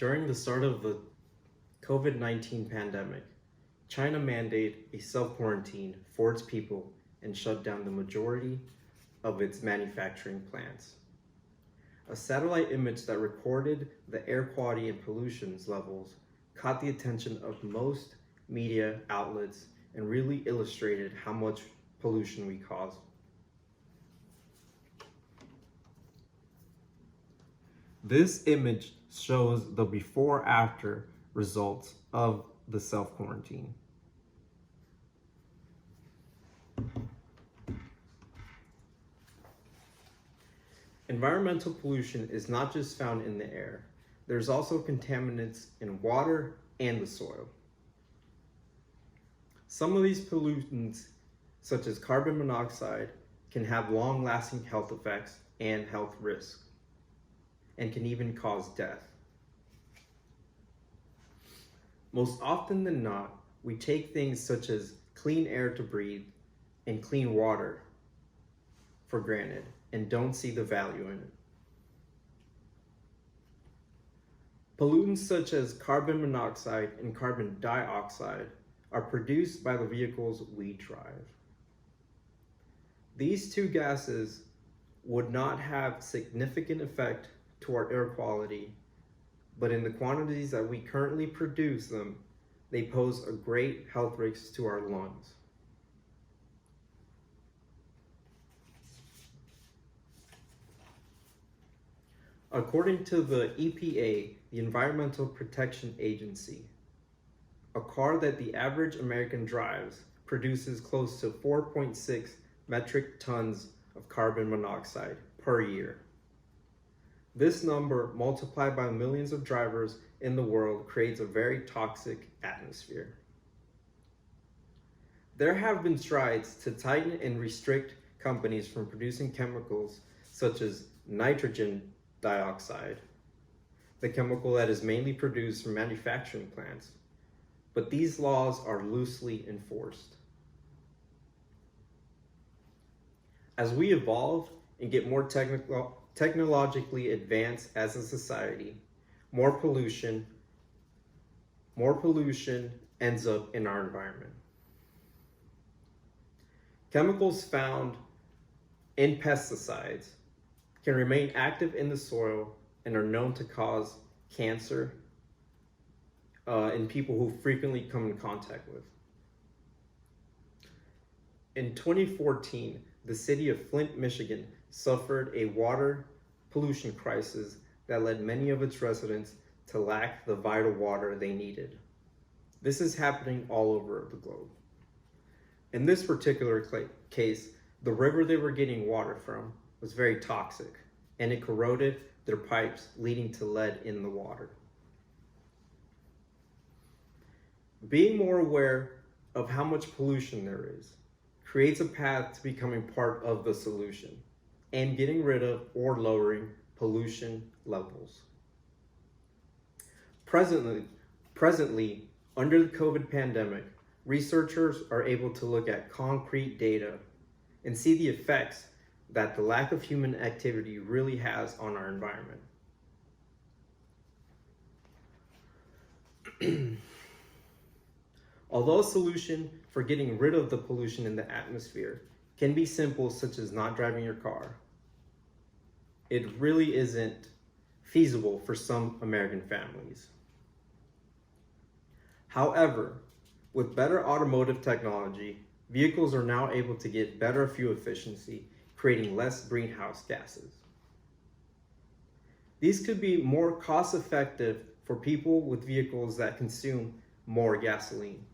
During the start of the COVID-19 pandemic, China mandated a self-quarantine for its people and shut down the majority of its manufacturing plants. A satellite image that recorded the air quality and pollution levels caught the attention of most media outlets and really illustrated how much pollution we cause. This image shows the before-after results of the self-quarantine. Environmental pollution is not just found in the air. There's also contaminants in water and the soil. Some of these pollutants, such as carbon monoxide, can have long-lasting health effects and health risks, and can even cause death. Most often than not, we take things such as clean air to breathe and clean water for granted and don't see the value in it. Pollutants such as carbon monoxide and carbon dioxide are produced by the vehicles we drive. These two gases would not have significant effect to our air quality, but in the quantities that we currently produce them, they pose a great health risk to our lungs. According to the EPA, the Environmental Protection Agency, a car that the average American drives produces close to 4.6 metric tons of carbon monoxide per year. This number, multiplied by millions of drivers in the world, creates a very toxic atmosphere. There have been strides to tighten and restrict companies from producing chemicals such as nitrogen dioxide, the chemical that is mainly produced from manufacturing plants, but these laws are loosely enforced. As we evolve and get more technologically advanced as a society, more pollution ends up in our environment. Chemicals found in pesticides can remain active in the soil and are known to cause cancer in people who frequently come in contact with. In 2014, the city of Flint, Michigan suffered a water pollution crisis that led many of its residents to lack the vital water they needed. This is happening all over the globe. In this particular case, the river they were getting water from was very toxic, and it corroded their pipes, leading to lead in the water. Being more aware of how much pollution there is creates a path to becoming part of the solution and getting rid of or lowering pollution levels. Presently, under the COVID pandemic, researchers are able to look at concrete data and see the effects that the lack of human activity really has on our environment. Although a solution for getting rid of the pollution in the atmosphere can be simple, such as not driving your car, it really isn't feasible for some American families. However, with better automotive technology, vehicles are now able to get better fuel efficiency, creating less greenhouse gases. These could be more cost-effective for people with vehicles that consume more gasoline.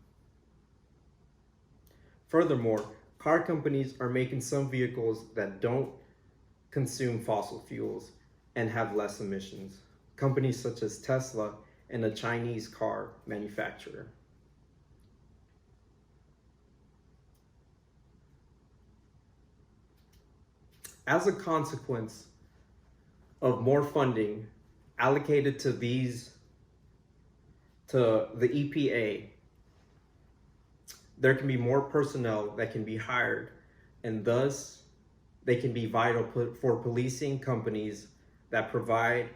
Furthermore, car companies are making some vehicles that don't consume fossil fuels and have less emissions. Companies such as Tesla and a Chinese car manufacturer. As a consequence of more funding allocated to the EPA, there can be more personnel that can be hired, and thus they can be vital for policing companies that provide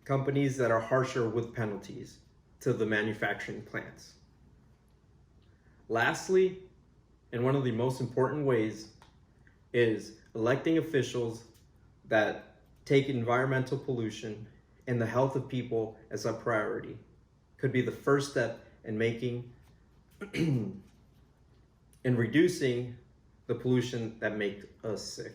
companies that are harsher with penalties to the manufacturing plants. Lastly, and one of the most important ways, is electing officials that take environmental pollution and the health of people as a priority. Could be the first step in making in reducing the pollution that makes us sick.